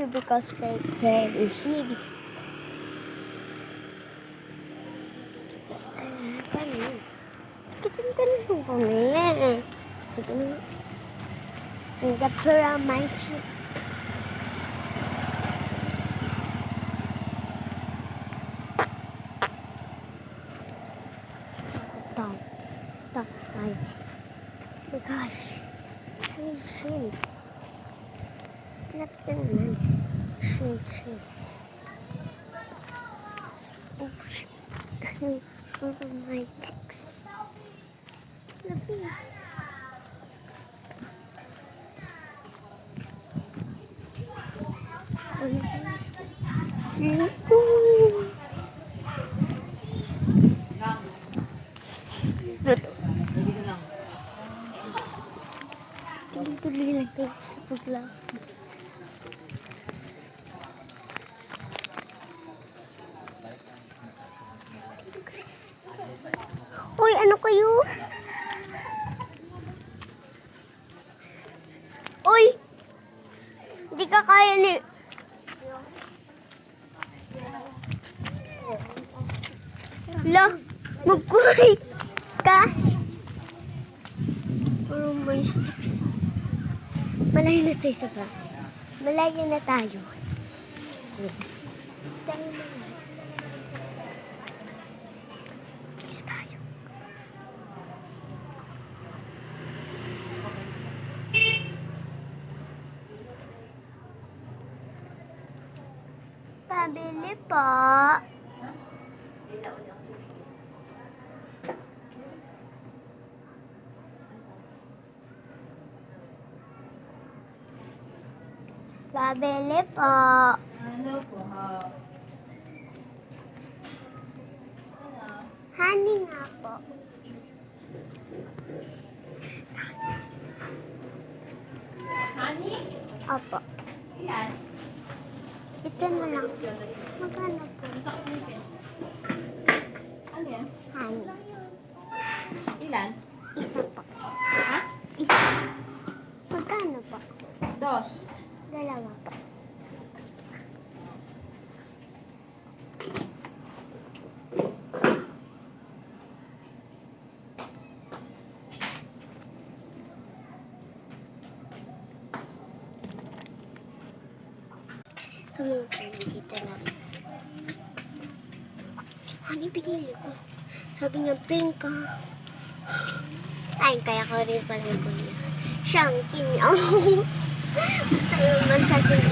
because very shitty. Kita mo kami. Sige na. Hindi pura my shit. Tapos tayo. Oh my gosh. So shit. Hanap ka naman. Shit. Oh shit. Over my ticks. Labi. Tuloy lang tayo sa paglakad. Uy, ano kayo? Uy! Hindi ka kaya ni... La, magkuhay ka. Oh my sticks. Malayo na tayo sa ba? Malayo na tayo. Tayo na. Isa tayo. Pabili po. Pabili po. Ano po? Honey nga po. Honey? Opo. Ilan? Ito na lang. Magkano po? Ano yan? Honey. Ilan? Isa po. Ha? Isa. Magkano po? Dos. Dalawa po. Sumunod kami dito lang. Honey, binili ko. Sabi niya, pink ka. Ay, kaya ko rin pala ko niya. Siyang kinyaw. Basta yung mansasing